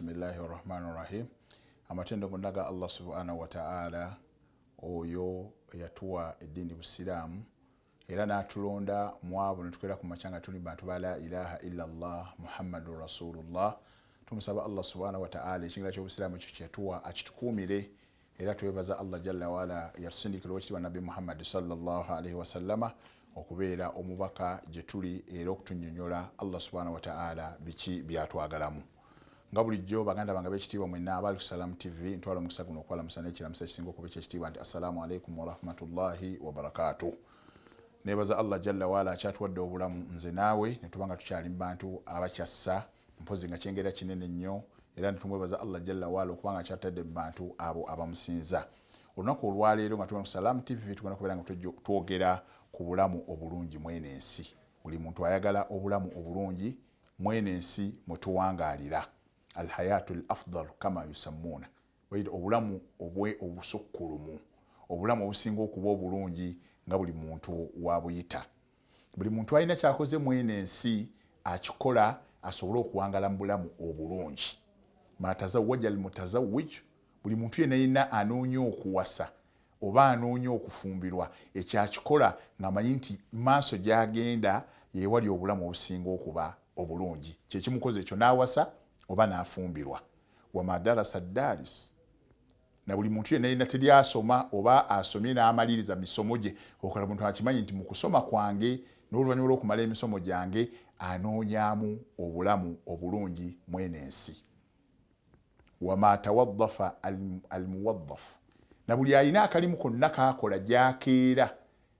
Bismillahirrahmanirrahim. Amatendo kundaga Allah subhanahu wa ta'ala oyo yatuwa edini Busilamu era natulonda mwabo netukera ku machanga tuli bantu bala ilaha illa Allah Muhammadur Rasulullah. Tumusaba Allah subhanahu wa ta'ala ekingira ky'Obusilamu kyatuwa akitukumire era twebaza Allah jalla wala yatusindikira ekitibwa Nabi Muhammad sallallahu alaihi wasallama okubeera omubaka gye tuli era okutunyonyola Allah subhanahu wa ta'ala biki byatwagalamu. Nga bulijjo baganda bange b'ekitiibwa mwenna abali ku Salam TV ntwala omukisa guno okwalamusa n'ekiramusa ekisinga okuba ekyekitiibwa nti assalamu alaikum wa rahmatullahi wa barakatuh. Nebaza Allah jalla wala akyatuwadde obulamu nze naawe ne tubanga tukyali mu bantu abakyassa mpozi nga kyengera kinene nnyo era netumwebaza Allah jalla wala okubanga akyatadde mu bantu abo abamusinza. Olunaku olwaleero nga tuli ku Salam TV tugenda kubeera nga twogera ku bulamu obulungi mwene ensi. Buli muntu ayagala obulamu obulungi mwene ensi mwe tuwangaalira. Al-hayatul afdal kama yusammuna. Obulamu obusukkulumu. Obulamu obusinga okuba obulungi nga buli muntu wabuyita. Buli muntu alina kyakoze mwene ensi akikola asobole okuwangala mu bulamu obulungi. Matazawwaja al-mutazawwij, buli muntu yenna anoonya okuwasa oba anoonya okufumbirwa ekyakikola ng'amanyi nti maaso gy'agenda yeewali obulamu obusinga okuba obulungi. Kye kimukoze ekyo n'awasa oba nafumbirwa. Wa madarasa daris, na buli muntu yenna teri asoma oba asomye n'amaliriza misomo gye okola muntu akimanyi nti mu kusoma kwange n'oluvannyuma lw'okumala emisomo gyange anoonyaamu obulamu obulungi mwene ensi. Wa ma tawaddafa almuwaddaf, na buli alina akalimu konna kaakola gy'akeera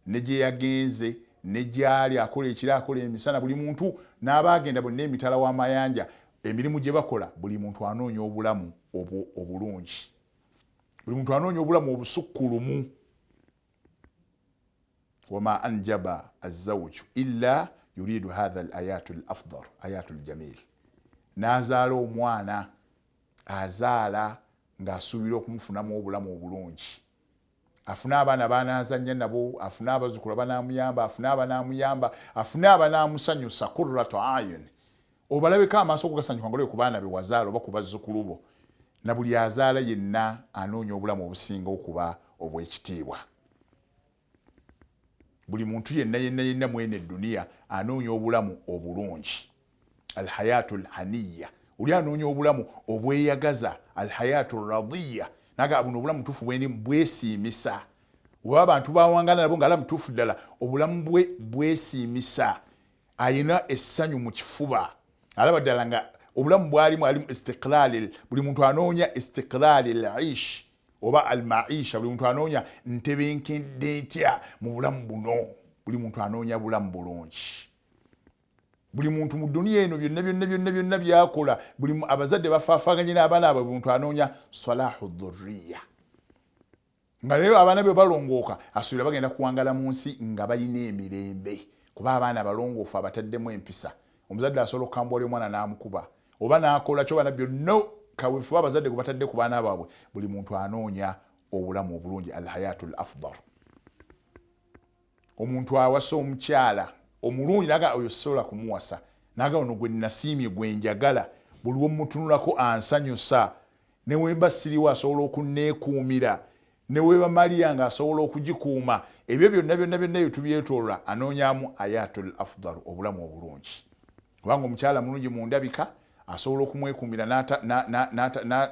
ne gye yagenze ne gy'ali akola ekiro akola emisana, buli muntu n'abaagenda bonna emitala w'amayanja emirimu gye bakola, buli muntu anoonya obulamu obulungi. Buli muntu anoonya obulamu obusukkulumu. Wama anjaba azzawju illa yuridu hadha al-ayatul afdal, ayatul jamil. N'azaala omwana azaala ng'asuubira okumufunamu obulamu obulungi. Afuna abaana banaazannya nabo, afuna abazzukulu banaamuyamba, afuna abanaamuyamba, afuna abanaamusanyusa qurratu ayun. Obalabeko amaaso okugasanyuka ng'oli ku baana be wazaala oba ku bazzukulu bo. Na buli azaala yenna anoonya obulamu obusinga okuba obw'ekitiibwa. Buli muntu yenna mwene duniya anoonya obulamu obulungi. Alhayatul haniya, oli anoonya obulamu obweyagaza. Alhayatul radiya, naga buno obulamu tufu bwesiimisa. Oba abantu bawangana nabo ng'ala mutuufu ddala obulamu bwesiimisa. Ayina essanyu mu kifuba. Alaba ddala nga obulamu bwalimu alimu istiqlal. Buli muntu anoonya istiqlal al-aish oba al-maisha. Buli muntu anoonya ntebenkedde ntya mu bulamu buno. Buli muntu anoonya bulamu bulungi. Buli muntu mu duniya eno byonna byakola, buli abazadde bafaafaganye n'abaana abo, buli muntu anoonya salahu dhurriya. Nga leero abaana be balongooka asuubira bagenda kuwangala mu nsi nga balina emirembe, kuba abaana balongoofu abataddemu empisa. Omuzadde asobola okukambula omwana n'amukuba oba n'akola ky'obaana byonna kaweefube abazadde gwe batadde ku baana baabwe. Buli muntu anoonya obulamu obulungi, alhayatul afdal. Omuntu awasa omukyala omulungi naga oyo sobola kumuwasa, naga ono gwe nasiimye gwe njagala, buli w'omutunulako ansanyusa, ne wemba siriwo asobola okunneekuumira, ne weba Maria nga asobola okugikuuma. Ebyo byonna bye tubyetoolera anoonyaamu ayatul afdal, obulamu obulungi. Kubanga omukyala mulungi mu ndabika asobola okumwekuumira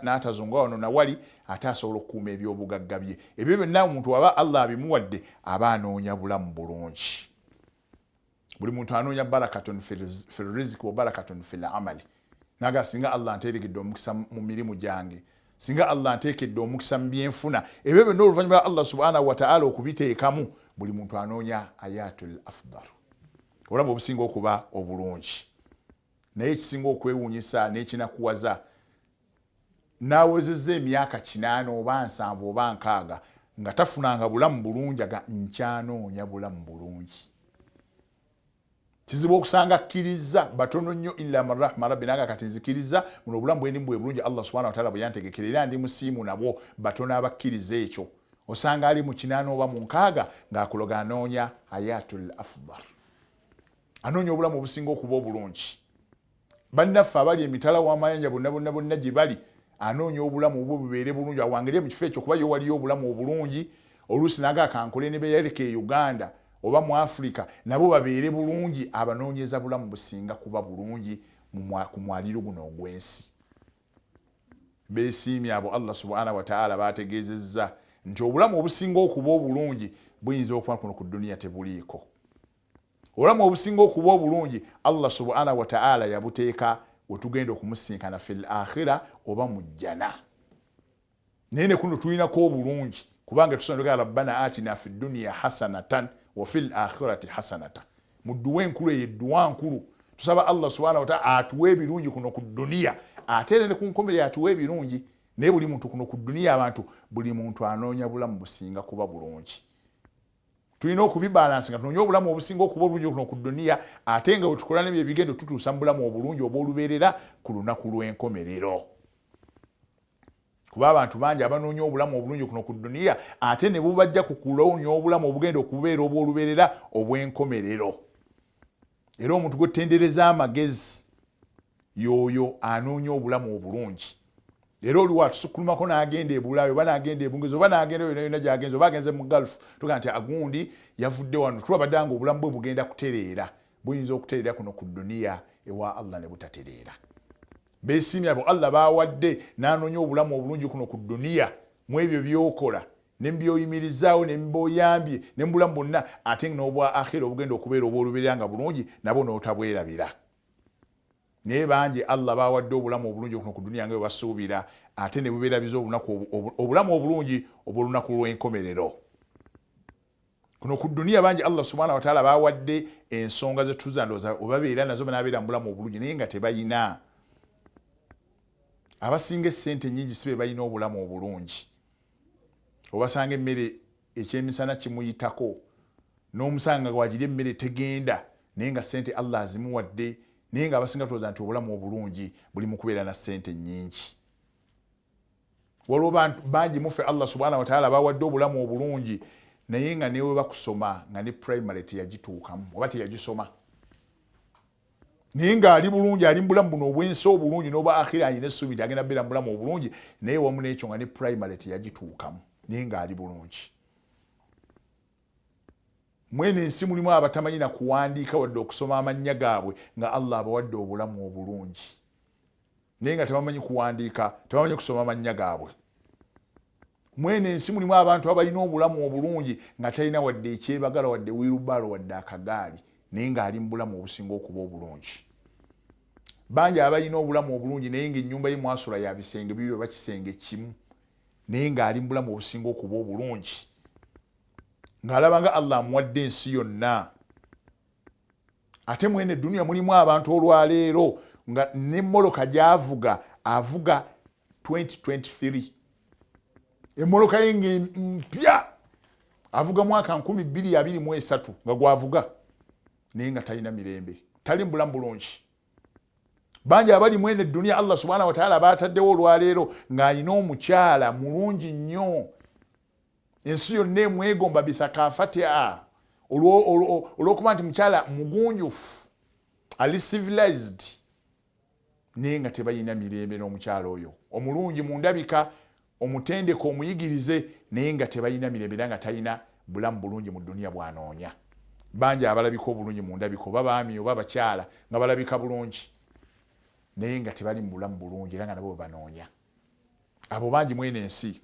n'atazunga wano na wali, ate asobola okukuuma ebyobugagga bye. Ebyo byonna omuntu aba Allah abimuwadde aba anoonya bulamu bulungi. Buli muntu anoonya barakatun fil rizqi wa barakatun fil amali. Naga singa Allah anteerekedde omukisa mu mirimu gyange, singa Allah anteekedde omukisa mu byenfuna, ebyo byonna oluvannyuma lwa Allah subhanahu wa ta'ala okubiteekamu, buli muntu anoonya ayatul afdal, obulamu obusinga okuba obulungi. Naye ekisinga okwewuunyisa n'ekinakuwaza, n'awezezza emyaka 8 oba 7 oba 6 nga tafunanga bulamu bulungi, aga nkyanoonya bulamu bulungi. Kizibu okusanga akkiriza batono nnyo illa man rahma rabbi, naga kati nzikiriza muno obulamu bwe ndi bulungi Allah subhanahu wa ta'ala bwe yantegekera, era ndi musiimu nabwo batono abakkiriza ekyo. Osanga ali mu 8 oba mu 6 ng'akuloga anoonya hayatul afdal, anoonya obulamu obusinga okuba obulungi. bannaffe abali emitala w'amayanja bonna gye bali anoonya obulamu obwo bubeere bulungi awangalie mu kifo ekyo kuba yo waliyo obulamu obulungi oluusi naga kankole ne beeyaleka e Uganda oba mu Africa nabo babeere bulungi abanoonyeza bulamu businga kuba bulungi ku mwaliro guno ogw'ensi. Beesiimye abo Allah subhanahu wa ta'ala bategeezezza nti obulamu obusinga okuba obulungi buyinza okuba kuno ku duniya tebuliiko. Obulamu obusinga okuba obulungi Allah subhanahu wa ta'ala yabuteeka wetugenda okumusinkana fil akhira oba mu jjana. Naye ne kuno tulinako obulungi kubanga tusondoga rabbana atina fid dunya hasanatan wa fil akhirati hasanatan. Mu dduwa enkulu eyo edduwa nkulu tusaba Allah subhanahu wa ta'ala atuwe ebirungi kuno ku duniya ate ne ku nkomere atuwe ebirungi. Naye buli muntu kuno ku duniya abantu buli muntu anoonya bulamu businga kuba bulungi. Tulina okubibalansi nga tunoonya obulamu obusinga okuba obulungi kuno ku duniya ate nga wetukola n'ebyo ebigendo tutuusa mu bulamu obulungi oba olubeerera ku lunaku lw'enkomerero. Kuba abantu bangi abanoonya obulamu obulungi kuno ku duniya ate ne bubajja ku kuloonya obulamu obugenda okubeera obw'olubeerera obw'enkomerero. Era omuntu gwe tendereza amagezi yoyo anoonya obulamu obulungi. Era oliwo atusukulumako n'agenda e Bulaayi oba n'agenda e Bungereza oba n'agenda yonna gy'agenze oba agenze mu Gulf tuga nti agundi yavudde wano tulabadde nga obulamu bwe bugenda kutereera buyinza okutereera kuno ku duniya ewa Allah ne butatereera. Beesiimye abo Allah baawadde n'anoonya obulamu obulungi kuno ku duniya mu ebyo by'okola ne mbyoyimirizaawo ne mboyambye ne mu bulamu bonna ate n'obwa akhira obugenda okubeera obw'olubeerera nga bulungi nabo n'otabwerabira. Naye bangi Allah baawadde obulamu obulungi kuno ku duniya nga bwe basuubira ate ne bubeerabiza obulamu obulungi obw'olunaku lw'enkomerero. Kuno ku duniya bangi Allah subhanahu wa ta'ala baawadde ensonga ze tuzandooza obabeera nazo banaabeera mu bulamu obulungi naye nga tebayina. Abasinga essente nnyingi si be balina obulamu obulungi. Obasanga emmere ekyemisana kimuyitako n'omusanga gwagirya emmere tegenda naye nga ssente Allah azimuwadde naye nga abasinga tulowooza nti obulamu obulungi buli mu kubeera na ssente nnyingi. Waliwo bangi muffe Allah subhanahu wa ta'ala bawadde obulamu obulungi naye nga newe bakusoma nga ne primary teyagituukamu oba teyagisoma. Naye ng'ali bulungi ali mu bulamu buno obw'ensi obulungi n'oba akhira alina essuubi nti agenda beera mu bulamu obulungi naye wamu n'ekyo nga ne primary teyagituukamu naye ng'ali bulungi. Mwene ensi mulimu abatamanyi na kuwandiika wadde okusoma amannya gaabwe nga Allah abawadde obulamu obulungi naye nga tebamanyi kuwandiika tebamanyi kusoma amannya gaabwe. Mwene ensi mulimu abantu abalina obulamu obulungi nga talina wadde ekyebagala wadde wirubaalo wadde akagaali naye ng'ali mu bulamu obusinga okuba obulungi. Bangi abalina obulamu obulungi naye ng'ennyumba ye mwasula ya bisenge bibiri oba kisenge kimu naye ng'ali mu bulamu obusinga okuba obulungi. Ng'alaba nga Allah amuwadde ensi yonna. Ate mwene duniya mulimu abantu olwaleero nga n'emmoloka gy'avuga avuga 2023. Emmoloka ye ng'empya avuga mwaka 2023 nga gwavuga naye nga talina mirembe tali mu bulamu bulungi. Bangi abali mwene duniya Allah subhanahu wa ta'ala baataddewo olwaleero ng'alina omukyala mulungi nnyo. Ensi yonna emwegomba bithakaafatiha olw'okuba nti mukyala mugunjufu ali civilized naye nga tebalina mirembe n'omukyala oyo omulungi mu ndabika omutendeka omuyigirize naye nga tebalina mirembe era nga talina bulamu bulungi mu duniya bw'anoonya. Bangi abalabika obulungi mu ndabika oba baami oba bakyala nga balabika bulungi naye nga tebali mu bulamu bulungi era nga nabo banoonya. Abo bangi mwene ensi.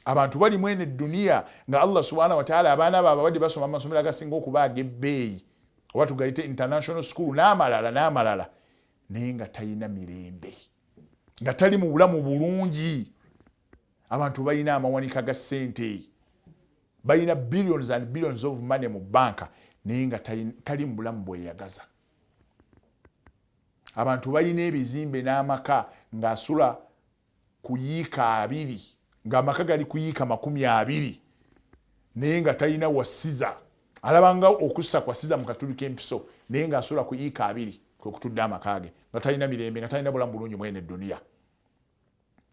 Abantu bali mwene duniya nga Allah subhanahu wa ta'ala abaana baabwe abadde basoma amasomero agasinga okuba ag'ebbeeyi oba tugayite international school n'amalala naye nga talina mirembe nga tali mu bulamu bulungi. Abantu balina amawanika ga ssente balina billions and billions of money mu banka naye nga tali mu bulamu bweyagaza. Abantu balina ebizimbe n'amaka ng'asula ku yiika 2 ng'amaka gali ku yiika 20 naye nga talina wasiza alabanga okussa kwasiza mu katuli k'empiso naye ng'asula ku yiika 2 kwe kutudde amaka ge nga talina mirembe nga talina bulamu bulungi mwene duniya.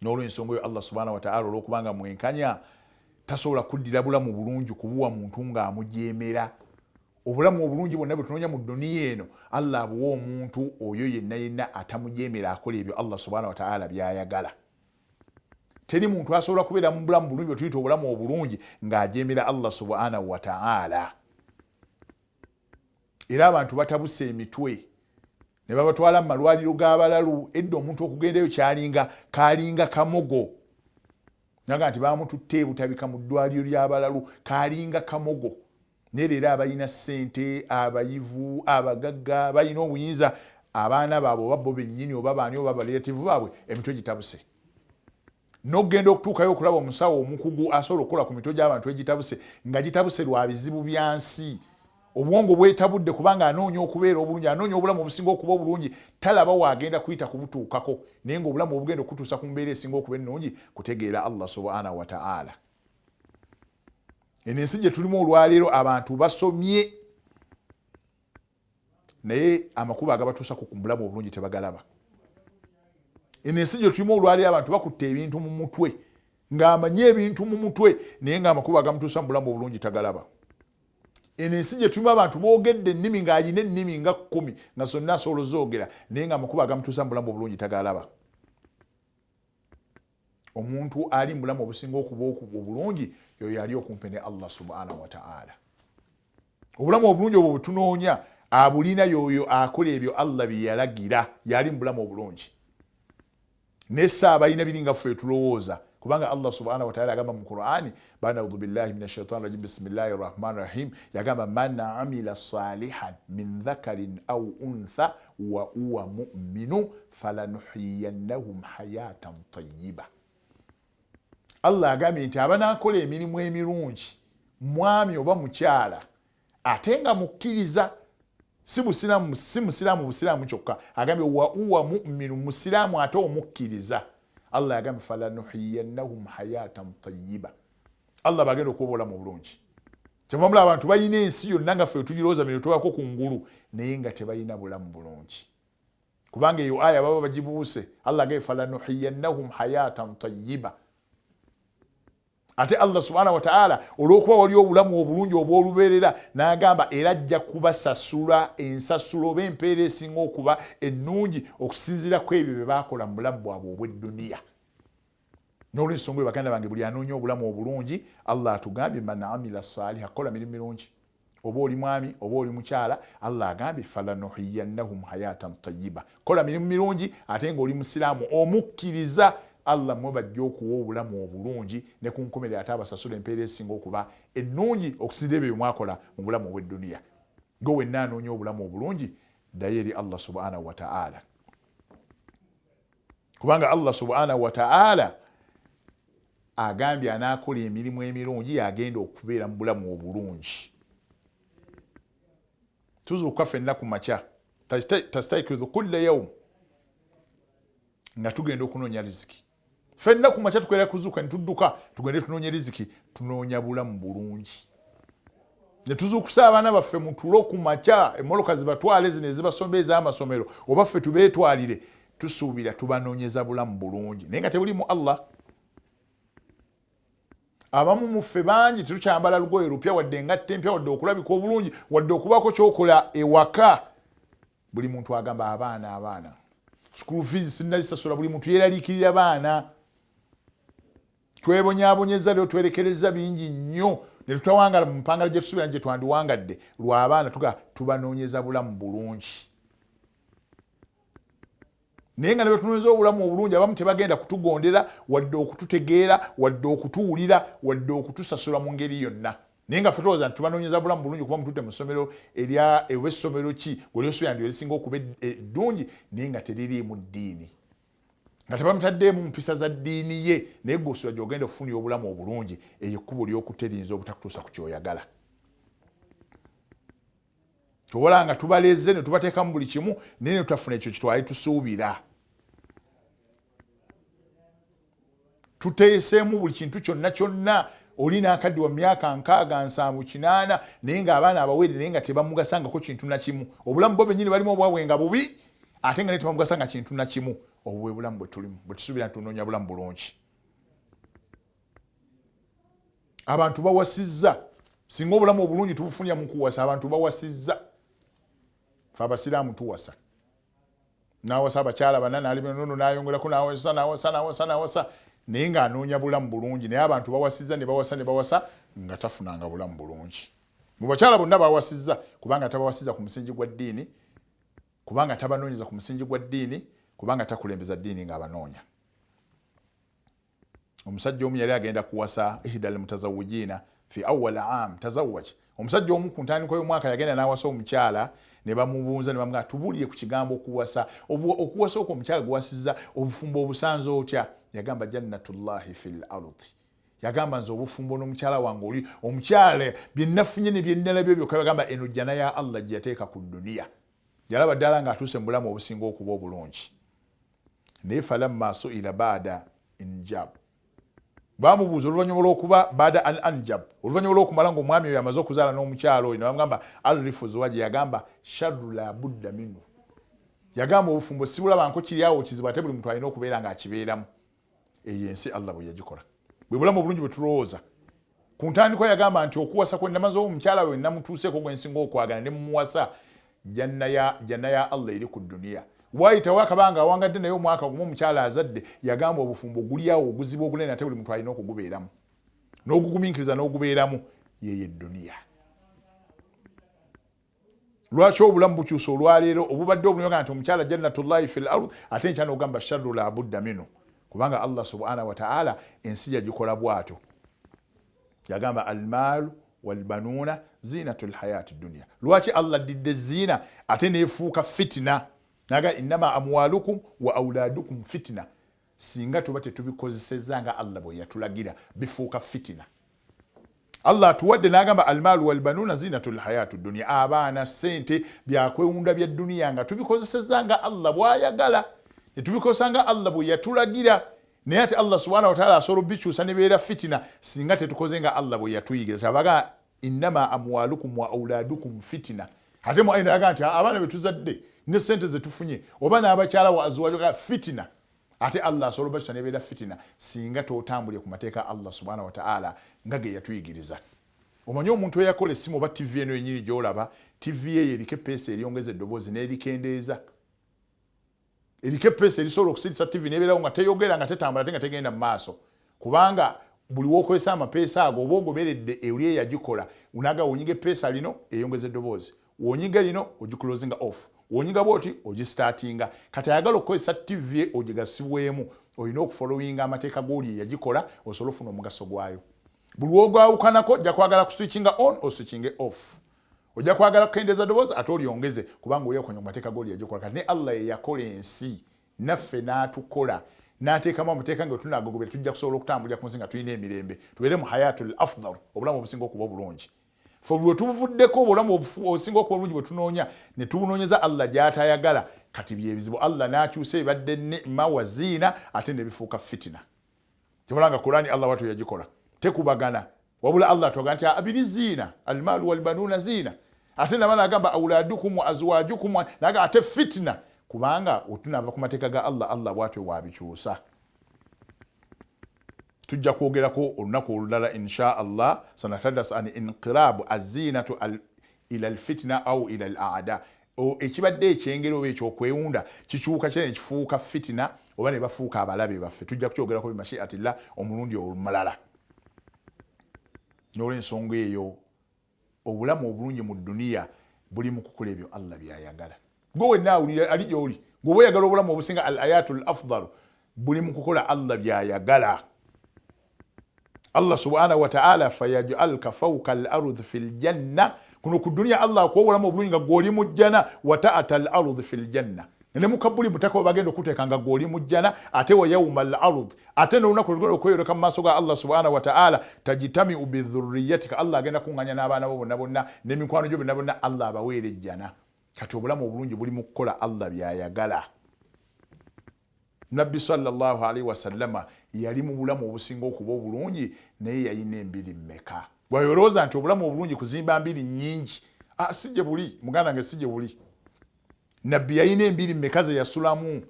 N'olw'ensonga eyo Allah subhanahu wa ta'ala olw'okubanga mwenkanya tasobola kuddira bulamu bulungi kubuwa muntu ng'amujeemera obulamu obulungi bwonna bwe tunoonya mu duniya eno Allah abuwa omuntu oyo yenna atamujemera akola ebyo Allah subhanahu wa ta'ala byayagala. Teri muntu asobola kubeera mu bulamu bulungi bwe tuyita obulamu obulungi ng'ajemera Allah subhanahu wa ta'ala. Era abantu batabuse emitwe ne babatwala mu malwaliro g'abalalu. Edda omuntu okugendayo kalinga kamogo. Naga nti bamututte butabika mu ddwaliro ly'abalalu kalinga kamogo. Nerera abayina ssente, abayivu, abagagga, bayina obuyinza, abaana baabwe babbo bennyini oba baani oba baletivu baabwe emitwe gitabuse. N'ogenda okutuukayo okulaba omusawo omukugu asobola okukola ku mitwe gy'abantu egitabuse nga gitabuse lwa bizibu byansi. Obwongo bwetabudde kubanga anoonya okubeera obulungi, anoonya obulamu obusinga okuba obulungi, talaba waagenda kuyita kubutuukako. Naye ng'obulamu obugenda okutuusa ku mbeera esinga okuba ennungi kutegeera Allah subhanahu wa ta'ala. Ensi gye tulimu olwaleero abantu basomye naye amakubo agabatuusa ku bulamu obulungi tebagalaba. Ensi gye tulimu olwaleero abantu bakutte ebintu mu mutwe ng'amanye ebintu mu mutwe naye ng'amakubo agamutuusa mu bulamu obulungi tagalaba. Ensi gye tulimu abantu boogedde ennimi ng'alina ennimi nga 10 nga zonna asobola ozoogera naye ng'amakubo agamutuusa mu bulamu obulungi tagalaba. Omuntu ali mu bulamu obusinga okuba obulungi yoyo ali okumpi ne Allah subhanahu wa ta'ala. Obulamu obulungi obwo butunoonya abulina yoyo akola ebyo Allah bye yalagira yali mu bulamu obulungi. Nessa abalina biringa ffe tulowooza kubanga Allah subhanahu wa ta'ala agamba mu Qur'ani ba'udhu billahi minash shaitani rajim bismillahir rahmanir rahim yagamba man amila salihan min dhakarin aw untha wa huwa mu'minu falanuhiyannahum hayatan tayyiba. Allah agambye nti abanaakola emirimu emirungi mwami oba mukyala ate nga mukkiriza si musiraamu kyokka agambye wa huwa mu'minu musiraamu ate omukkiriza. Allah agambye falanuhiyannahum hayatan tayyiba. Allah bagenda okuba obulamu obulungi. Kyavamula abantu bayina ensi yonna nga ffe tugirowooza bino tubako ku ngulu naye nga tebayina bulamu bulungi. Kubanga eyo aya baba bagibuuse Allah agambye falanuhiyannahum hayatan tayyiba. Ate Allah subhanahu wa ta'ala olw'okuba wali obulamu obulungi obw'olubeerera n'agamba era ajja kubasasula ensasulo oba empeera esinga okuba ennungi okusinziira ku ebyo bye baakola mu bulamu bwabwe obw'edduniya. N'olw'ensonga eyo baganda bange buli anoonya obulamu obulungi Allah atugambye man amila salihan kola mirimu mirungi. Oba oli mwami oba oli mukyala Allah agambye falanuhiyannahum hayatan tayyiba. Kola mirimu mirungi ate ng'oli musiraamu omukkiriza Allah mwe bajja okuwa obulamu obulungi ne ku nkomerero ate abasasula empeera esinga okuba ennungi okusinziira ebyo mwakola mu bulamu obw'edduniya. Gwe wenna anoonya obulamu obulungi ddayo eri Allah subhanahu wa ta'ala. Kubanga Allah subhanahu wa ta'ala agambye anaakola emirimu emirungi yagenda okubeera mu bulamu obulungi. Tuzuuka ffenna ku makya tastaykizu kulla yawm nga tugenda okunoonya riziki. Ffenna ku makya tukwera kuzuuka ne tudduka tugende tunoonya riziki tunoonya bulamu bulungi. Ne tuzuukusa abaana baffe mu tulo ku makya emmoloka zibatwale zino ezibasomba ez'amasomero oba ffe tubeetwalire tusuubira tubanoonyeza bulamu bulungi naye nga tebulimu Allah. Abamu mu ffe bangi tetukyambala lugoye lupya wadde engatte empya wadde okulabika obulungi wadde okubaako kyokola ewaka. Buli muntu agamba abaana school fees sinnazisasula buli muntu yeeraliikirira baana. Twebonyaabonyeza leo twerekereza bingi nnyo ne tutawangala mu mpangala gye tusuubira gye twandiwangadde lw'abaana tubanoonyeza bulamu bulungi. Naye nga ne batunoonyeza obulamu obulungi abamu tebagenda kutugondera wadde okututegeera wadde okutuwulira wadde okutusasula mu ngeri yonna. Naye nga ffe tulowooza nti tubanoonyeza bulamu bulungi kuba mutudde mu ssomero oba essomero ki gwe lyosuubira nti erisinga okuba eddungi naye nga teririimu ddiini. Nga tebamutaddeemu mpisa za ddiini ye naye gwe osuubira gy'ogenda okufunira obulamu obulungi eyo ekkubo ly'okuterinza obutakutuusa ku kyoyagala. Tobola nga tubaleze ne tubateekamu buli kimu naye ne tutafuna ekyo kitwali tusuubira. Tuteeseemu buli kintu kyonna oli n'akaddi wa myaka 6, 7, 8 naye ng'abaana abawere naye nga tebamugasangako kintu na kimu. Obulamu bwo bennyini balimu obwabwe nga bubi ate nga ne tebamugasanga kintu na kimu. Obwo bwe bulamu bwe tulimu bwe tusuubira nti tunoonya bulamu bulungi. Abantu bawasizza singa obulamu obulungi tubufunira mu kuwasa abantu bawasizza fe abasiraamu tuwasa nawasa abakyala bana nalibenono nayongerako nawasa naye ng'anoonya bulamu bulungi naye abantu bawasizza ne bawasa nga tafunanga bulamu bulungi mu bakyala bonna bawasizza kubanga tabawasizza ku musingi gwa ddiini kubanga tabanoonyeza ku musingi gwa ddiini kubanga takulembeza ddiini ng'abanoonya omusajja omu yali agenda kuwasa ihdal mutazawijina fi awwal aam tazawwaj omusajja omu ku ntandikwa y'omwaka yagenda n'awasa omukyala ne bamubuuza ne bamugamba tubuulire ku kigambo okuwasa okwo omukyala guwasizza obufumbo obusanze otya yagamba jannatullahi fil ardi yagamba nze obufumbo n'omukyala wange oli omukyala bye nafunye ne bye nalabye byokka yagamba eno jjana ya Allah gye yateeka ku dduniya yalaba ddala ng'atuuse mu bulamu obusinga okuba obulungi naye falamma su'ila baada injab bamubuuza oluvannyuma lw'okuba baada al anjab oluvannyuma lw'okumala ng'omwami oyo amaze okuzaala n'omukyalo oyo ne bamugamba arifu zuwaji yagamba sharru la budda minhu yagamba obufumbo sibulaba nko kiri awo kizibu ate buli muntu alina okubeera ng'akibeeramu eyo ensi Allah bwe yagikola bwe bulamu obulungi bwe tulowooza ku ntandikwa yagamba nti okuwasa kwe namaze omukyala we namutuuseeko gwe nsinga okwagala ne mumuwasa janna ya Allah eri ku dduniya waayitawo akabanga awangadde naye omwaka gumu omukyala azadde yagamba obufumbo guli awo oguzibu ogunene ate buli muntu alina okugubeeramu n'ogugumiikiriza n'ogubeeramu yeyo edduniya lwaki obulamu bukyusa olwaleero obubadde obunyoga nti omukyala jannatullahi fil ard ate nkyana ogamba sharru la budda minhu kubanga Allah subhanahu wa ta'ala ensi yagikola bw'atyo yagamba almaalu walbanuuna zinatu lhayati dunya lwaki Allah addidde ziina ate neefuuka fitina naga innama amwalukum wa auladukum fitina singa tuba tetubikozesezza nga Allah bwe yatulagira bifuuka fitina Allah atuwadde n'agamba almaalu walbanuuna zinatu lhayati dunya abaana sente byakwewunda bya duniya nga tubikozesezza nga Allah bw'ayagala netubikosa nga Allah bwe yatulagira naye ate Allah subhanahu wa ta'ala asobola bikyusa ne beera fitina singa tetukoze nga Allah bwe yatuyigiza kyabaga innama amwalukum wa auladukum fitina ate mu ayina aga nti abaana betuzadde ne sente zetufunye oba n'abakyala wa azwajoga fitina ate Allah asobola bikyusa ne beera fitina singa totambulye ku mateeka Allah subhanahu wa ta'ala nga ge yatuyigiriza omanyi omuntu eyakola essimu oba TV eno yenyini gy'olaba TV ye eriko epeesa eryongeza eddoboozi n'erikendeeza eriko epeesa erisobola okusirisa TV nebeerawo nga teyogera nga tetambula ate nga tegenda mu maaso kubanga buli wokozesa amapeesa ago oba ogoberedde eri eyagikola unaga wonyiga epeesa lino eyongeza eddoboozi wonyiga lino ogiclosinga off wonyiga bwoti ogistartinga kati ayagala okukozesa TV ogigasibwemu olina okufollowinga amateeka g'oli eyagikola osobola ofuna omugaso gwayo buli wogawukanako ojja kwagala kuswitchinga on oswitchinge off ojja kwagala kukendeeza ddoboozi ate olyongeze kubanga olyekonya mu mateeka g'oli yagikola kati ne Allah ye yakola ensi naffe n'atukola n'ateekamu amateeka nga tunagogobera tujja kusobola okutambulira ku nsi nga tulina emirembe tubeere mu hayatul afdal obulamu obusinga okuba obulungi fe bwe tubuvuddeko obulamu obusinga okuba obulungi bwe tunoonya ne tubunoonyeza Allah gy'atayagala kati byebizibu Allah n'akyusa ebadde neema wa ziina ate ne bifuuka fitina tebulanga Qur'ani Allah watu yagikola tekubagana wabula Allah toga nti abiri ziina almaalu walbanuuna ziina ate nabana agamba auladukum wa azwajukum naga ate fitna kubanga otunava ku mateeka ga Allah bwatyo wabikyusa tujja kwogerako olunaku olulala insha Allah sanataddas an inqirabu azinatu ila alfitna au ila alaada ekibadde ekyengero oba ekyokwewunda kikyuka kyene kifuuka fitina oba ne bafuuka abalabe baffe tujja kukyogerako bimashiatillah omulundi olulala n'olw'ensonga eyo obulamu obulungi mu dduniya buli mu kukola ebyo Allah byayagala gwe wenna awulira ali gy'oli gwe oyagala obulamu obusinga al ayatul afdal buli mu kukola Allah byayagala Allah subhanahu wa ta'ala fayaj'alka fawqa al-ardh fil janna kuno ku dduniya Allah akuwa obulamu obulungi nga gw'oli mu jjana wa ta'ata al-ardh fil janna ne mukabuli mutaka bagenda okuteeka nga gw'oli mu jjana ate wa yawma al-ardh ate n'olunaku olw'okweyoreka mu maaso ga Allah subhanahu wa ta'ala tajtami'u bi dhurriyyatika Allah agenda kuŋŋanya n'abaana bo bonna bonna n'emikwano gyo bonna bonna Allah abaweera ejjana kati obulamu obulungi buli mu kukola Allah byayagala Nabbi sallallahu alaihi wasallama yali mu bulamu obusinga okuba obulungi naye yayina embiri mmeka bwayolooza nti obulamu obulungi kuzimba mbiri nnyingi sijje buli muganda nge sijje buli Nabbi yayina embiri mmeka ze yasulamu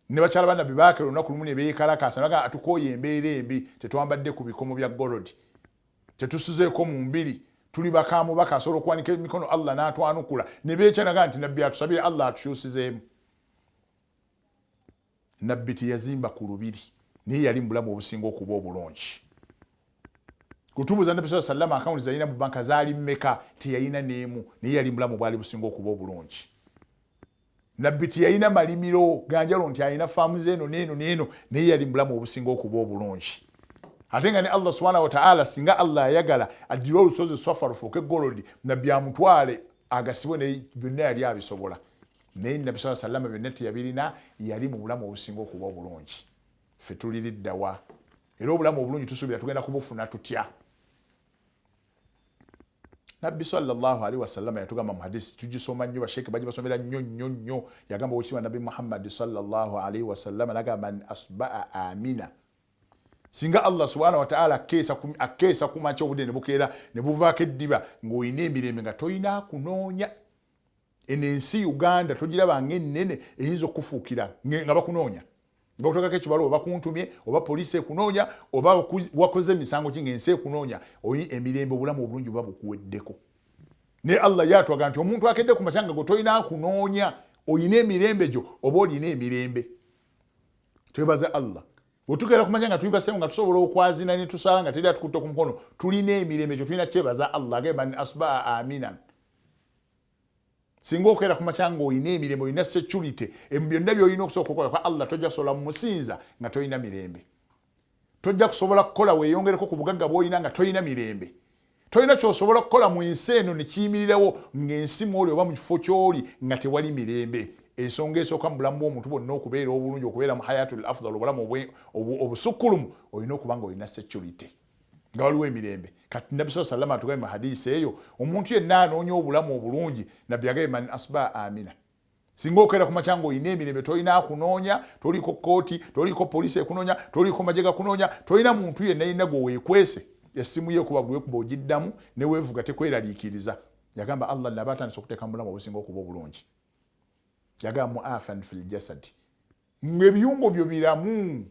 ne bakyala ba Nabbi baakera olunaku lumu ne beekalakaasa naga atukooye embeera embi tetwambadde ku bikomo bya golodi tetusuzeeko mu mbiri tuli bakaamu bakasobola okuwanika emikono Allah n'atwanukula ne beekyanaga nti nabbi atusabye Allah atukyusizeemu. Nabbi teyazimba ku lubiri naye yali mu bulamu obusinga okuba obulungi. Kutubuza Nabbi sallallahu alayhi wa sallam akawunti zalina mu banka zaali mmeka, teyalina n'emu naye yali mu bulamu bwali businga okuba obulungi. Nabbi teyalina malimiro ganjalo nti alina faamu zeeno neeno neeno naye yali mu bulamu obusinga okuba obulungi. Ate nga ne Allah subhanahu wa ta'ala singa Allah ayagala addire olusozi Swafa lufuuke golodi, Nabbi amutwale agasibwe ne byonna yali abisobola. Naye Nabbi sallallahu alayhi wa sallam byonna teyabirina, yali mu bulamu obusinga okuba obulungi. Ffe tuliriddawa era obulamu obulungi tusuubira tugenda kubufuna tutya. Nabbi sallallahu alaihi wasallam yatugamba mu hadisi tugisoma nnyo, SHEIKH baji basomera nnyo yagamba okiwa Nabbi Muhammad sallallahu alaihi wasallam nagamba man asba'a amina. Singa Allah subhanahu wa ta'ala akesa kumakya obudde ne bukeera ne buvaako eddiba ng'olina emirembe nga toyina kunoonya. Eno ensi Uganda togiraba ng'ennene eyinza okufuukira nga bakunoonya. Nga otokako ekibalwa oba kuntumye oba poliisi ekunoonya oba wakoze emisango ki ng'ensi ekunoonya, oyi emirembe obulamu obulungi buba bukuweddeko. Ne Allah yatwaga nti omuntu akedde ku makyanga go toyina kunoonya, oyina emirembe gyo oba olina emirembe. Twebaza Allah. Otukeera ku makyanga tuyibasemu nga tusobola okwazina ne tusala nga teri atukutte ku mukono, tulina emirembe gyo tulina kyebaza Allah agamba ni asba'a aminan. Singa okeera ku makyanga oyina emirembe, oyina security, byonna by'olina okusooka okukola kwa Allah tojja kusobola mumusinza nga toyina mirembe. Tojja kusobola kukola weeyongereko ku bugagga bw'olina nga toyina mirembe. Toyina ky'osobola kukola mu nsi eno ne kiyimirirawo ng'ensi mw'oli oba mu kifo ky'oli nga tewali mirembe. Ensonga esooka mu bulamu bw'omuntu bwonna okubeera obulungi, okubeera mu hayatul afdal, obulamu obusukkulumu, olina okuba nga olina security nga waliwo emirembe. Kati Nabbi sallallahu alayhi wa sallam atugambye mu hadisi eyo omuntu yenna anoonya obulamu obulungi, Nabbi agambye man asba amina. Singa okeera ku makyanga oyina emirembe, tolina kunoonya, toliko kooti, toliko poliisi ekunoonya, toliko magye gakunoonya, tolina muntu yenna yenna gwe weekwese essimu ye okuba gwe wekuba ogiddamu ne weevuga tekweraliikiriza. Yagamba Allah naba atandise okuteeka mu bulamu obusinga okuba obulungi. Yagamba mu'afan fil jasad, ng'ebiyungo byo biramu.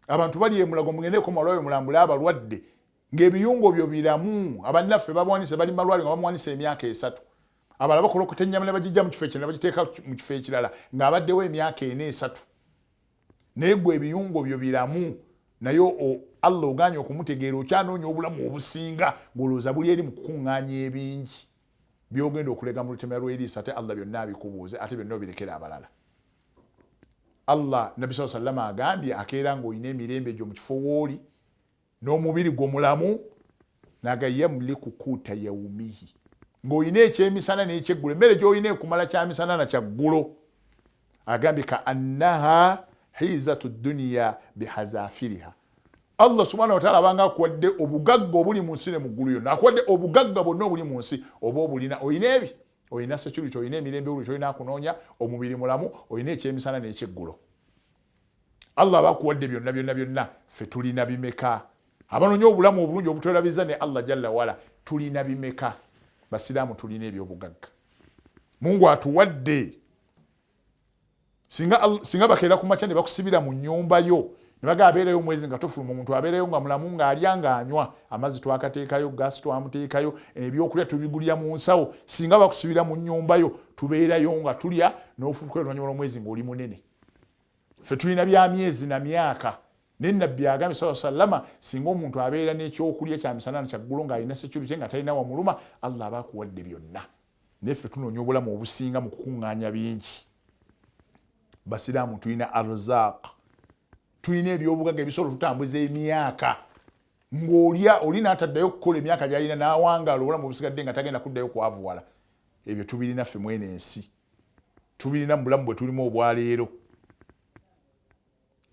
Abantu bali emulago mugendeko malwayo mulambula abalwadde ng'ebiyungo byo biramu. Abannaffe babwanise bali malwali nga bamwanisa emyaka 3, abalala bakolokota ennyama ne bagijja mu kifo ekirala bagiteeka mu kifo ekirala ng'abaddewo emyaka 4-3. Naye gwe ebiyungo byo biramu, naye Allah oganye okumutegeera okyanoonya obulamu obusinga ng'olowooza buli eri mu kukuŋŋaanya ebingi byogenda okulega mu lutemera lw'eriiso, ate Allah byonna abikubuuze ate byonna obirekera abalala. Allah Nabbi sallallahu alayhi wa sallam agambye akeera ng'olina emirembe gyo mu kifo w'oli n'omubiri gwo mulamu, naga yamliku kuuta yaumihi, ng'olina ekyemisana n'ekyeggulo, emmere gy'olina ekumala kyamisana na kyaggulo. Agambye ka annaha hizatu dunya bihazafiriha. Allah subhanahu wa ta'ala abanga akuwadde obugagga obuli mu nsi ne mu ggulu yonna, akuwadde obugagga bwonna obuli mu nsi oba obulina, olina ebi, olina security, olina emirembe buli tolina kunoonya, omubiri mulamu, olina ekyemisana n'ekyeggulo. Allah abakuwadde byonna ffe tulina bimeka? Abanoonya obulamu obulungi obutwerabiza ne Allah jalla wala tulina bimeka? Basiraamu tulina ebyobugagga Mungu atuwadde. Singa bakeera ku makya ne bakusibira mu nnyumba yo ne baga abeerayo omwezi nga tofuluma, omuntu abeerayo nga mulamu nga alya nga anywa, amazzi twakateekayo, gaasi twamuteekayo, ebyokulya tubigulira mu nsawo. Singa bakusibira mu nnyumba yo tubeerayo nga tulya n'ofuuka oluvannyuma lw'omwezi ng'oli munene. Ffe tulina bya myezi na myaka. Ne Nabbi agambye sallallahu alayhi wa sallam singa omuntu abeera n'ekyokulya kya misana na kyaggulo ng'alina security nga talina wamuluma, Allah aba akuwadde byonna. Naye ffe tunoonya obulamu obusinga mu kukuŋŋaanya bingi. Basiraamu tulina arzaq, tulina ebyobugagga ebisobola tutambuza emyaka. Ng'olya oli n'ataddayo okukola emyaka gy'alina n'awangaala obulamu obusigadde nga tagenda kuddayo kwavuwala. Ebyo tubirina ffe mwene ensi, tubirina mu bulamu bwe tulimu obwaleero.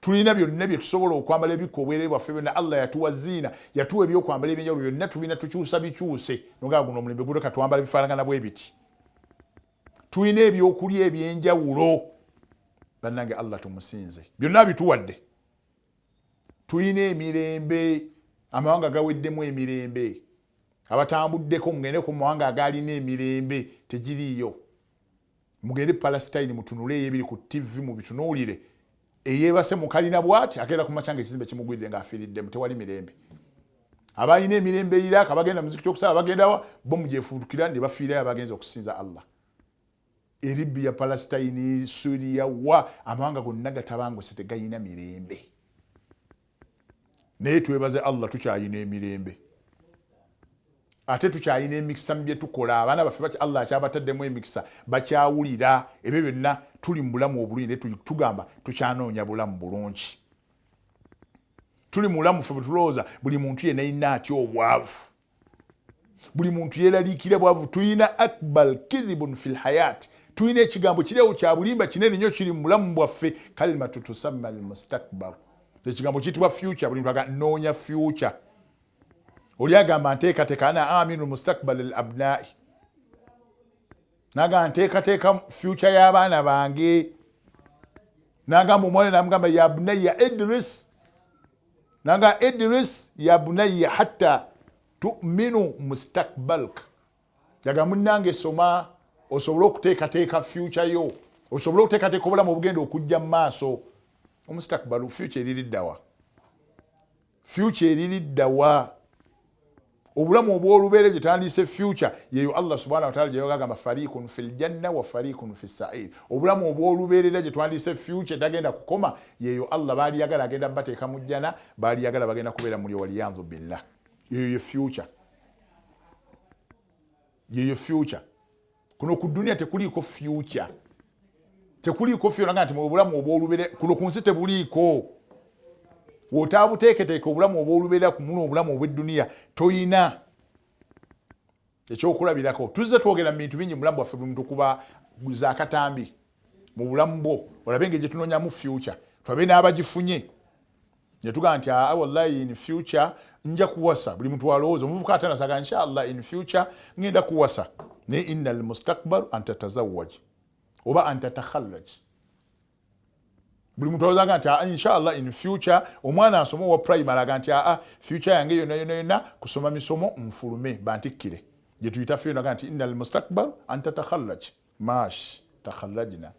Tulina byonna bye tusobola okwambala ebikka obwereere bwaffe byonna. Allah yatuwa ziina, yatuwa ebyokwambala ebyenjawulo byonna tubina tukyusa bikyuse nogaa guno omulembe guno katwambala bifaanagana bwe biti. Tulina ebyokulya ebyenjawulo, bannange Allah tumusinze, byonna bituwadde. Tulina emirembe, amawanga gaweddemu emirembe. Abatambuddeko mugendeko mu mawanga agalina emirembe tegiriiyo. Mugende Palestine mutunule ebiri ku TV mu bitunuulire. Eyeebase mu kalina bw'ati akeera ku makyanga ekizimbe kimugwidde ng'afiiriddemu, tewali mirembe. abayina emirembe Iraq abagenda muziki kyokusaba bagendawa bo mujefutukira ne bafiira abagenza okusinza Allah Libya Palestine Syria wa amawanga gonna gatabangose tegayina mirembe naye twebaze Allah tukyayina emirembe ate tukyayina emikisa mu bye tukola abaana baffe baki Allah akyabataddemu emikisa bakyawulira ebyo byonna tuli mu bulamu obulungi ne tugamba tukyanoonya bulamu bulungi tuli mu bulamu ffe butulowooza buli muntu yenna yina atya obwavu buli muntu yeeraliikira bwavu tuyina akbar kidhibun fil hayat tuyina ekigambo kireewo kya bulimba kinene nnyo kiri mu bulamu bwaffe kalimatu tusamma al mustakbar ekigambo kiyitibwa future buli muntu aga noonya future oli agamba nteekateeka ana aminu mustakbal al abnai naga nteekateeka future y'abaana bange nagamba omwana namugamba ya bunayya idris naga idris ya bunayya hatta tu'minu mustakbalk yaga munnange soma osobola okuteekateeka future yo osobola okuteekateeka obulamu obugenda okujja mu maaso omustakbalu future eririddawa future eririddawa obulamu obw'olubeere gye tandise future yeyo Allah subhanahu wa ta'ala gye yagamba fariqun fil janna wa fariqun fis sa'ir obulamu obw'olubeerera gye twandise future tagenda kukoma yeyo Allah baali yagala agenda bateeka mu jjana baali yagala bagenda kubeera muri waliyanzu billah yeyo future yeyo future kuno ku dunia tekuliiko future tekuliiko future nti mu bulamu obw'olubeere kuno ku nsi tebuliiko wotaabuteeketeeka obulamu obw'olubeera ku muno obulamu obw'eddunia toyina ekyokulabirako tuzze twogera mu bintu bingi mu bulamu bwaffe buli muntu kuba za katambi mu bulamu bwo olabe engeri gye tunoonyamu future twabe n'abagifunye ne tugamba nti wallahi in future nja kuwasa buli muntu walowooza omuvubuka atanasaga inshallah in future ngenda kuwasa naye innal mustakbar anta tazawwaj oba anta takhallaj buli muntu alowoozaga nti inshallah in future omwana asoma owa primary aga nti future yange yonna kusoma misomo nfulume bantikkire gye tuyita ffe naga nti innal mustakbar anta takhallaj mash takhallajna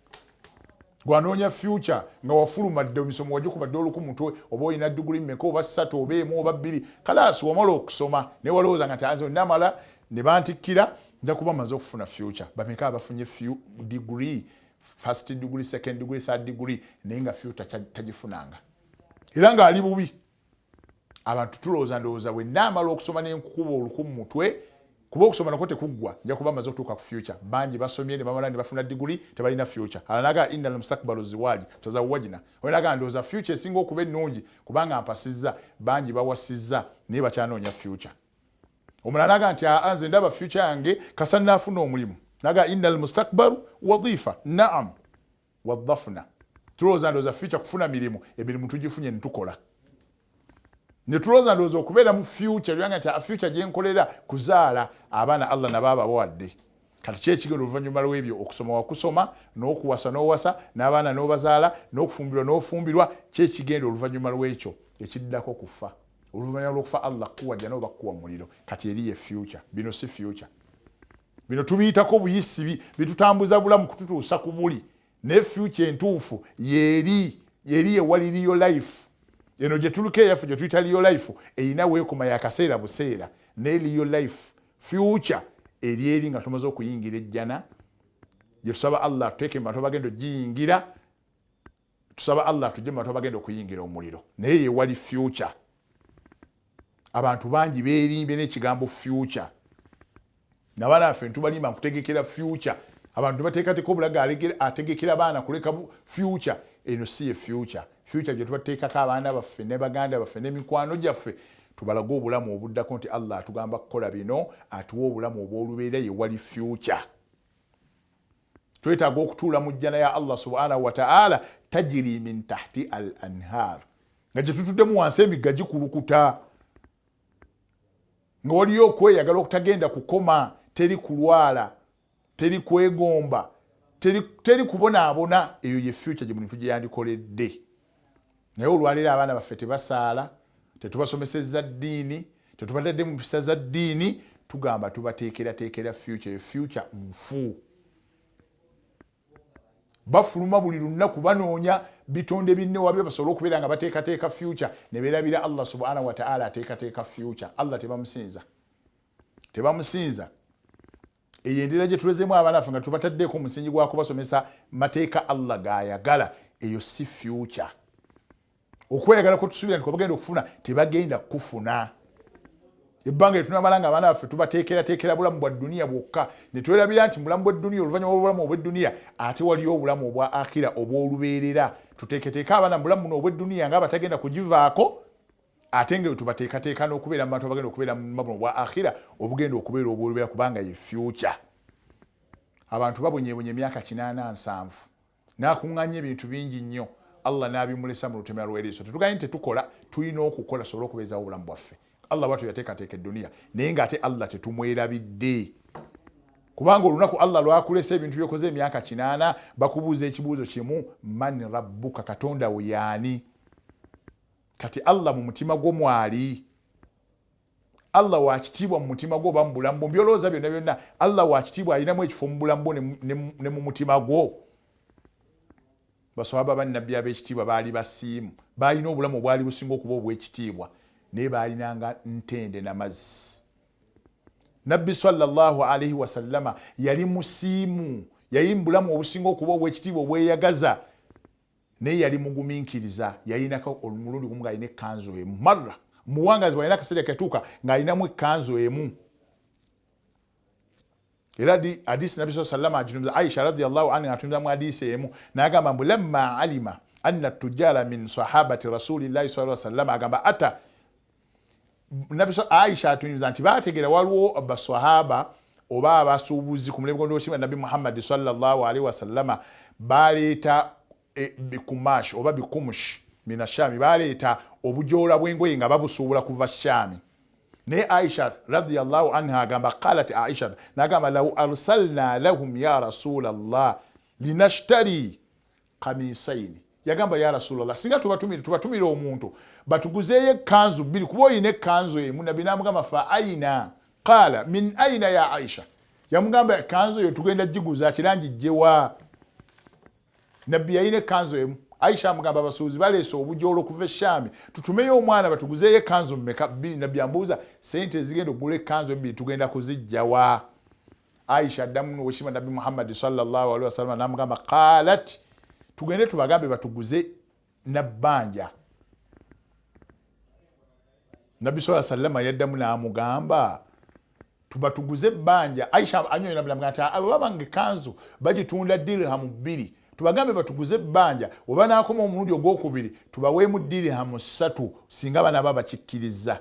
gwanoonya future nga wafulumadde omisomo wagikubadde oluku mutwe oba olina diguli mmeka oba 3 oba 1 oba 2 kalaasi wamala okusoma naye walowooza nga nti namala ne bantikkira nja kuba maze okufuna future bameka abafunye degree first degree second degree third degree naye nga future tagifunanga era nga ali bubi abantu tulowooza bwe naamala okusoma n'enkukuba oluku mu mutwe kuba okusoma nako tekuggwa nja kuba maze okutuuka ku future bangi basomye ne bamala ne bafuna degree tebalina future alanaga innal mustakbalu ziwaji tazawwajna olanaga ndowooza future esinga okuba ennungi kubanga mpasizza bangi bawasizza naye bakyanoonya future omulala naga nti nze ndaba future yange kasannaafuna omulimu naga innal mustakbaru wadhifa naam wadhafna tulowooza ndowooza future kufuna mirimu emirimu tugifunye ne tukola ne tulowooza ndowooza okubeera mu future lyanga nti future gye nkolera kuzaala abaana Allah nabaaba bawadde kati kyekigenda oluvannyuma lw'ebyo okusoma wakusoma n'okuwasa n'owasa n'abaana n'obazaala n'okufumbirwa n'ofumbirwa kyekigenda oluvannyuma lw'ekyo ekiddako kufa oluvannyuma lw'okufa Allah kuwajja n'oba kuwa muliro kati eriye future bino si future bino tubiyitako buyisi bitutambuza bulamu kututuusa ku buli ne future entuufu yeri ewaliriyo life eno gye tuluka eyaffe gye tuyita liyo life erina weekoma yakaseera buseera ne liyo life future eri nga tumaze okuyingira ejjana gye tusaba Allah tuteeke mu bantu bagenda ogiyingira tusaba Allah tujje mu bantu bagenda okuyingira omuliro naye yewali future abantu bangi beerimbye n'ekigambo future nabaana baffe ntubalimba nkutegekera future abantu bateekateeka obulaga ategekera baana kuleka future eno si ye future gye tubateekako abaana baffe ne baganda baffe n'emikwano gyaffe tubalaga obulamu obuddako nti Allah atugamba kukola bino atuwa obulamu obw'olubeera ye wali future twetaaga okutuula mu jjana ya Allah subhanahu wa ta'ala tajiri min tahti al anhar nga gye tutuddemu wansi emigga gikulukuta nga waliyo okweyagala okutagenda kukoma teri kulwala teri kwegomba teri kubonaabona eyo ye future gye muntu gye yandikoledde naye olwaleero abaana baffe tebasaala tetubasomesezza ddiini tetubatadde mu mpisa za ddiini tugamba tubateekerateekera future nfu bafuluma buli lunaku banoonya bitonde binne wabyo basobola okubeera nga bateekateeka future ne beerabira Allah subhanahu wa ta'ala ateekateeka future. Allah tebamusinza eyo endira gye tulezeemu abaana baffe nga tubataddeeko omusingi gwa kubasomesa mateeka Allah gayagala, eyo si future. Okweyagala ko tusuubira nti bagenda okufuna tebagenda kufuna. Ebbanga etunamala nga abaana baffe tubateekera bulamu bwa dduniya bwokka ne twerabira nti bulamu bwa dduniya oluvannyuma lw'obulamu obw'edduniya ate waliyo obulamu obwa akhira obw'olubeerera. Tuteeketeeka abaana mu bulamu buno obw'edduniya nga abatagenda kugivaako ate nga tubateekateeka n'okubeera mu bantu abagenda okubeera mu buno obwa akhira obugenda okubeera obw'olubeerera kubanga ye future. Abantu babonyeebonye emyaka 87 n'akuŋŋaanya ebintu bingi nnyo. Allah n'abimulesa mu lutemera lw'eriiso. Tetuganye nti tetukola, tulina okukola sobola okubeezaawo obulamu bwaffe. Allah bwatyo yateekateeka edduniya naye ng'ate Allah tetumwerabidde. Kubanga olunaku Allah lwakulesa ebintu byokoze emyaka 80 bakubuuza ekibuuzo kimu, man rabbuka, katonda wo yaani? Kati Allah mu mutima gwo mwali. Allah wakitiibwa mu mutima gwo oba mu bulamu bwo, byolowooza byonna byonna Allah wakitiibwa alinamu ekifo mu bulamu bwo ne mu mutima gwo. Baswahaba bannabbi ab'ekitiibwa baali basiimu, baalina obulamu obwali businga okuba obw'ekitiibwa naye baalinanga ntende n'amazzi. Nabbi sallallahu alaihi wasallama yali musiimu, yali mu bulamu obusinga okuba obw'ekitiibwa obweyagaza naye yali mugumiikiriza. Yalinako omulundi gumu ng'alina ekkanzu emu, marra muwangazi bw'alina akaseera ketuuka ng'alinamu ekkanzu emu. Era hadisi Nabbi sallallahu alaihi wasallam ajunuza Aisha radhiyallahu anha atunza mu hadisi emu n'agamba mbu lamma alima anna tujara min sahabati rasulillahi sallallahu alaihi wasallam, agamba ata Nabbi Aisha atunza nti baategera waliwo abaswahaba oba abasuubuzi ku mulembe gw'omutima Nabbi Muhammad sallallahu alaihi wasallam baleeta bikumash oba bikumush mina shami, baleeta obujoola bw'engoye nga babusuubula kuva Shami. Ne Aisha radhiyallahu anha agamba qalat Aisha nagamba law arsalna lahum ya rasulallah linashtari qamisaini, yagamba ya rasulallah singa tubatumira omuntu batuguzeeyo ekkanzu bbiri kuba olina ekkanzu emu. Nabbi namugamba fa aina, qala min aina ya Aisha, yamugamba ekkanzu eyo tugenda giguza kirangi gyewa. Nabbi yalina ekkanzu emu. Aisha amugamba abasuubuzi baleese obujoolo kuva Shami, tutumeyo omwana batuguzeeyo ekkanzu mmeka? Bbiri. Nabbi ambuuza sente ezigenda okugula ekkanzu ebbiri tugenda kuzijjawa? Aisha addamu n'owekitiibwa Nabbi Muhammad sallallahu alaihi wasallam n'amugamba qalat tugende tubagambe batuguze nabbanja. Nabbi sallallahu alaihi wasallam yaddamu n'amugamba tubatuguze ebbanja. Aisha anyoye Nabbi n'amugamba ati abo babanga ekkanzu bagitunda dirhamu 2, tubagambe batuguze ebbanja, oba naakoma omulundi ogwokubiri tubaweemu dirhamu 3 singa banaaba bakikkiriza.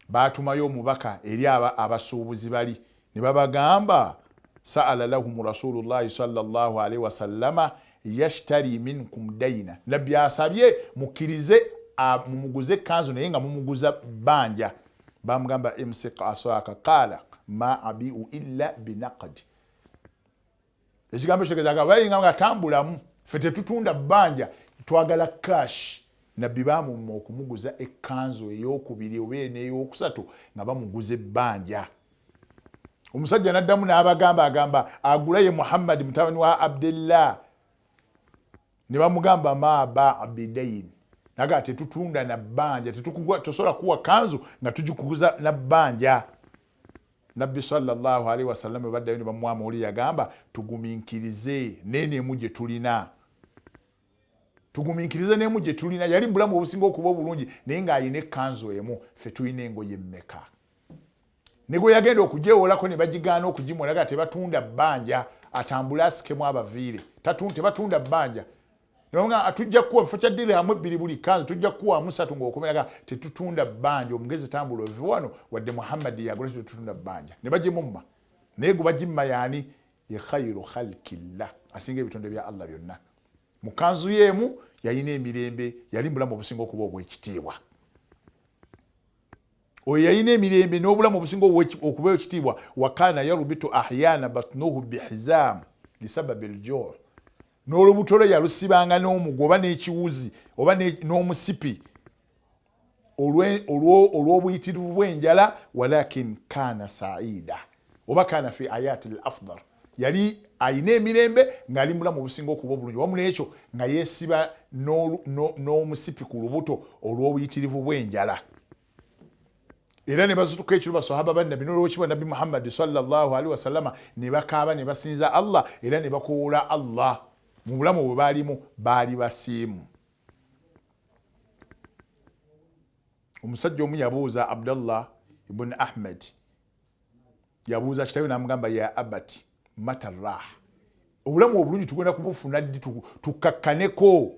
Baatumayo omubaka eri abasuubuzi bali ne babagamba saala lahum rasulullahi sallallahu alaihi wasallama yashtari minkum daina, Nabbi asabye mukkirize mumuguze ekkanzu naye nga mumuguza bbanja. Bamugamba imsik asaka qala ma abiu illa binaqdi. Ekigambo kitegeeza bayinga nga tambulamu ffe tetutunda bbanja twagala cash. Nabbi baamumma okumuguza ekkanzu ey'okubiri oba n'ey'okusatu nga bamuguza ebbanja. Omusajja n'addamu n'abagamba agulaye Muhammad mutabani wa Abdullah, ne bamugamba ma ba'bidain, naga tetutunda na bbanja, tosobola kuwa kanzu nga tugikuguza na bbanja. Nabbi sallallahu alaihi wasallam baddayo ne bamwama oli yagamba tugumiikirize n'enemu gye tulina, tugumiikirize n'emu gye tulina. Yali bulamu obusinga okuba obulungi naye ng'alina ekkanzu emu, ffe tulina engoye mmeka. Ne gwe yagenda okugyewoolako ne bagigaana okugimulaga tebatunda bbanja, atambula asikemu abaviire, tebatunda bbanja. Nga tujja kuwa mfa kya dirhamu 2 buli kanzu, tujja kuwa 3 ng'okomeraga tetutunda bbanja. Omugezi tambula ove wano wadde Muhammad yagula tetutunda bbanja. Ne bagimumma naye gwe bagimma yaani ye khairu khalqillah, asinga ebitonde bya Allah byonna. Mu kanzu yeemu yalina emirembe, yali mubulamu obusinga okuba obw'ekitiibwa. Oyo yalina emirembe n'obulamu obusinga okuba ekitiibwa. Wakana yarubitu ahyana batnuhu bihizam lisababi al-ju', n'olubuto lwe yalusibanga n'omugo oba n'ekiwuzi oba n'omusipi olw'obuyitirivu bw'enjala. Walakin kana saida oba kana fi ayati al-afdal, yali ayina emirembe ng'ali mulamu obusinga okuba obulungi wamu n'ekyo nga yeesiba n'omusipi ku lubuto olw'obuyitirivu bw'enjala. Era ne bazituka ekiro basahaba bannabbi n'olwekibwa nabbi Muhammad sallallahu alaihi wasallama ne bakaaba ne basinza Allah era ne bakoola Allah mu bulamu bwe baalimu baali basiimu. Omusajja omu yabuuza Abdullah ibn Ahmed yabuuza kitawe n'amugamba ya abati matarah, obulamu obulungi tugenda kubufuna ddi tukakkaneko?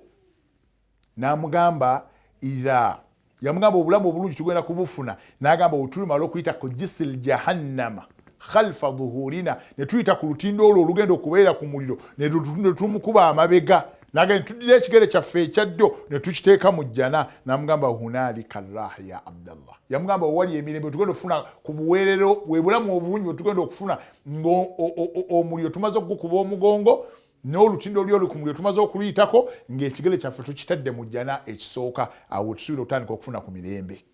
N'amugamba ira, yamugamba obulamu obulungi tugenda kubufuna, n'agamba otulumala okuyita ku jisil jahannama khalfa dhuhurina, ne tuyita ku lutindo olwo olugenda okubeera ku muliro ne tumukuba amabega, n'agamba tuddira ekigere kyaffe ekyaddyo ne tukiteeka mu jjana. N'amugamba hunalika raha ya Abdallah, yamugamba wali emirembe tugenda okufuna ku buweerero bwe bulamu obulungi bwe tugenda okufuna ng'omuliro tumaze okugukuba omugongo n'olutindo lyoli ku muliro tumaze okuluyitako ng'ekigere kyaffe tukitadde mu jjana ekisooka, awo tusuubira okutandika okufuna ku mirembe.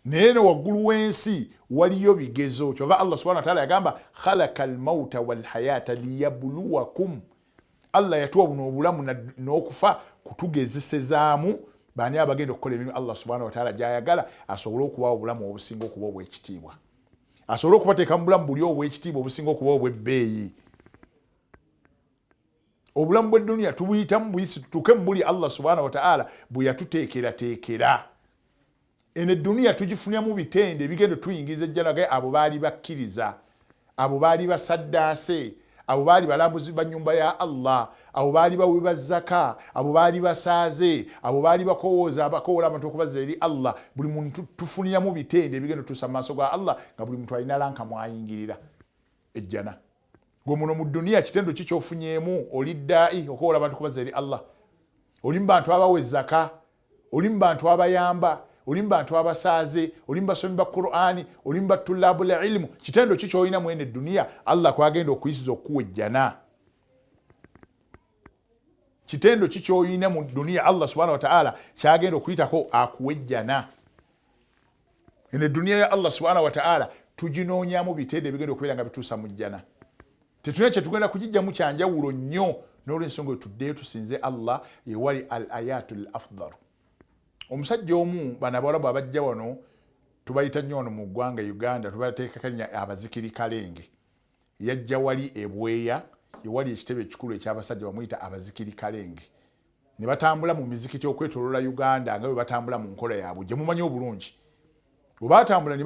Naye waggulu w'ensi waliyo bigezo, kyova Allah subhanahu wa ta'ala yagamba khalaqa al-mauta wal hayata liyabluwakum, Allah yatuwa buno obulamu n'okufa kutugezesezaamu bani abagenda okukola emirimu Allah subhanahu wa ta'ala gy'ayagala, asobole okubawo obulamu obusinga okuba obw'ekitiibwa, asobole okubateeka mu bulamu buli obw'ekitiibwa obusinga okuba obw'ebbeeyi. Obulamu bw'edduniya tubuyitamu buyisi tutuuke mu buli Allah subhanahu wa ta'ala bwe yatuteekerateekera. Eno edduniya tugifunyamu bitende ebigenda tuyingiza ejjana, abo baali bakkiriza, abo baali basaddaase, abo baali balambuzi ba nnyumba ya Allah, abo baali bawi ba zaka, abo baali basaaze, abo baali bakowooza abantu okubaza eri Allah. Buli muntu tufuniramu bitende ebigenda tusa mu maaso ga Allah nga buli muntu alina lanka mwayingirira ejjana. Gwe muno mu dduniya kitendo ki ky'ofunyeemu? Oli ddaayi okoola abantu okubaza eri Allah, oli mu bantu abawa ezzaka, oli mu bantu abayamba, oli mu bantu abasaaze, oli mu basomi ba Qur'ani, oli mu batulabul ilmu. Kitendo ki ky'olina mu eno edduniya Allah kwagenda okuyisiza okuwa ejjana? Kitendo ki ky'olina mu dduniya Allah subhanahu wa ta'ala kyagenda okuyitako akuwa ejjana? Eno edduniya ya Allah subhanahu wa ta'ala tuginoonyamu bitende ebigenda okubeera nga bituusa mu jjana. Tetulina kye tugenda kugijjamu kyanjawulo nnyo, n'olw'ensonga tudeeyo tusinze Allah ewali al ayatul afdal. Omusajja omu bano Abawarabu abajja wano tubayita nnyo wano mu ggwanga Uganda, tubateekakanya abazikiri kalenge. Yajja wali ebweya ewali ekitebe ekikulu eky'abasajja bamuyita abazikiri kalenge, ne batambula mu mizikiti okwetoloola Uganda nga bwe batambula mu nkola yaabwe gye mumanyi obulungi. Bwe batambula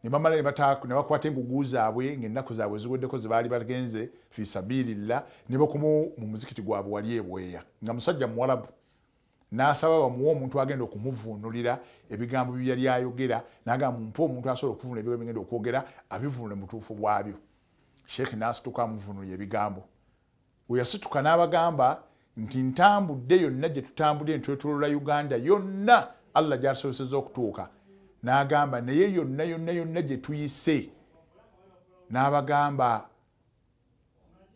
ne bamala ne bakwata engugu zaabwe ng'ennaku zaabwe ziweddeko ze baali bagenze fi sabilillah, ne bakomawo mu muzikiti gwabwe wali ebweya nga musajja Muwarabu. N'asaba bamuwa omuntu agenda okumuvuunulira ebigambo bye yali ayogera, n'agamba mumpe omuntu asobola okuvuunula ebigambo bigenda okwogera abivuunule mu butuufu bwabyo. Sheikh n'asituka amuvuunulira ebigambo. We yasituka n'abagamba nti ntambudde yonna gye tutambudde ntwetoloola Uganda yonna Allah gy'atusobozesezza okutuuka. N'agamba naye yonna gye tuyise, n'abagamba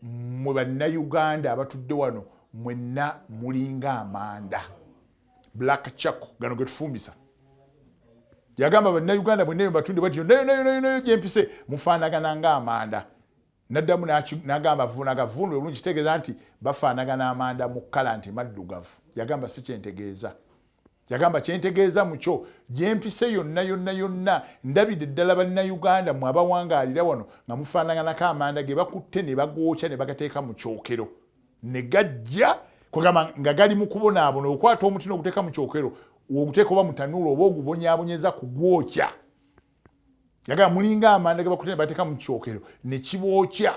mwe bannayuganda abatudde wano mwenna mulinga amanda, black chako gano ge tufumbisa. Yagamba bannayuganda mwenna bwe batunde bati yonna gye mpise mufaanagana ng'amanda. N'addamu n'agamba vuunagavuunule bulungi, kitegeeza nti bafaanagana amanda mu kkala nti maddugavu. Yagamba si kyentegeeza. Yagamba kyentegeeza mukyo gye mpise yonna ndabidde ddala bannayuganda mu abawangaalira wano nga mufaanaganako amanda ge bakutte ne bagookya ne bagateeka mu kyokero ne gajja kugamba nga gali mu kubonaabona. Okwata omuti n'oguteeka mu kyokero oguteeka oba mu tanuulu oba ogubonyaabonyeza ku gwokya. Yagamba mulinga amanda ge bakutte ne bateeka mu kyokero ne kibookya.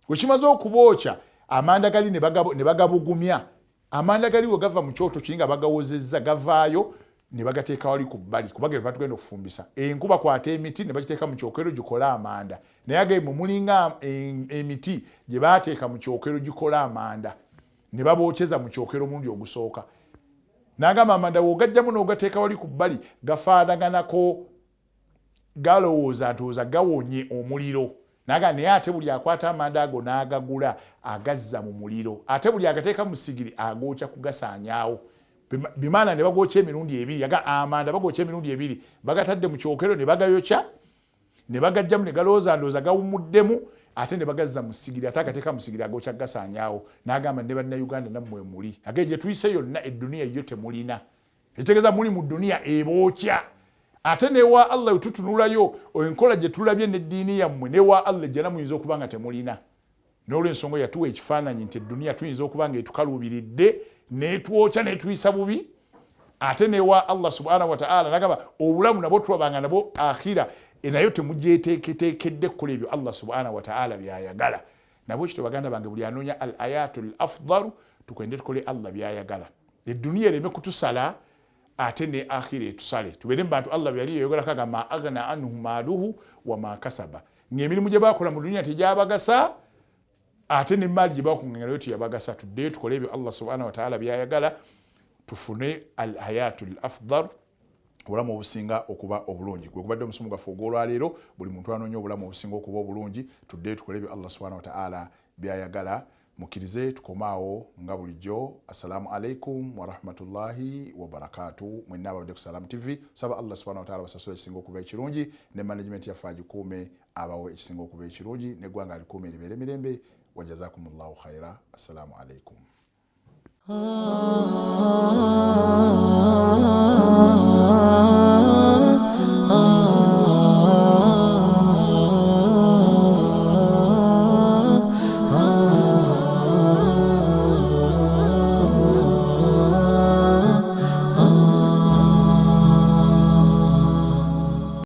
We kimaze okubookya amanda gali ne bagabugumya. Amanda gali we gava mu kyoto kiri nga bagawozezza gavaayo ne bagateeka wali ku bbali kubanga batugenda okufumbisa. Enkuba kwata emiti ne bagiteeka mu kyokero gikola amanda. Naye agamba mulinga emiti gye baateeka mu kyokero gikola amanda ne babookyeza mu kyokero mulundi ogusooka. N'agamba amanda w'ogajjamu n'ogateeka wali ku bbali gafaanaganako, galowooza ntooza gawonye omuliro. Naga naye ate buli akwata amanda ago n'agagula agazza mu muliro, ate buli agateeka mu sigiri agookya kugasaanyaawo. Bimaana ne bagookya emirundi ebiri. Yaga amanda bagookya emirundi ebiri, bagatadde mu kyokero ne bagayokya ne bagajjamu ne galooza ndooza gawumuddemu ate ne bagazza mu ssigiri ate agateeka mu ssigiri agokya gasaanyaawo n'agamba ne bannayuganda nammwe muli age gye tuyise yonna edduniya yo temulina ekitegeeza muli mu dduniya ebookya ate newa Allah wetutunulayo enkola gye tulabye n'eddiini yammwe newa Allah gye namuyinza okuba nga temulina n'olw'ensonga yatuwa ekifaananyi nti edduniya tuyinza okuba nga etukaluubiridde n'etwokya n'etuyisa bubi ate newa Allah subhanahu wa ta'ala nagamba obulamu nabwo tulabanga nabwo akhira nayo temugyeteeketeekedde kukola ebyo Allah subhanahu wa ta'ala byayagala nabwe ekyo baganda bange buli anoonya al ayatul afdalu tukwende tukole Allah byayagala edduniya ereme kutusala ate ne akhira etusale tubeere mu bantu Allah byali yayogera kaga ma aghna anhu maaluhu wa ma kasaba ng'emirimu gye bakola mu duniya tegyabagasa ate ne maali gye bakunganga nayo teyabagasa tuddeyo tukole ebyo Allah subhanahu wa ta'ala byayagala tufune al hayatul afdal obulamu obusinga okuba obulungi gwe kubadde omusomo gwaffe ogw'olwaleero buli muntu anoonya obulamu obusinga okuba obulungi tuddeyo tukole ebyo Allah subhanahu wa ta'ala byayagala mukkirize tukomaawo nga bulijjo assalamu alaikum warahmatullahi wabarakatuh mwenna ababadde ku Salamu TV saba Allah subhanahu wa ta'ala basasula ekisinga okuba ekirungi ne management yaffe agikuume abawo ekisinga okuba ekirungi neggwanga alikuume libeere mirembe wajazakumullahu khaira assalamu alaikum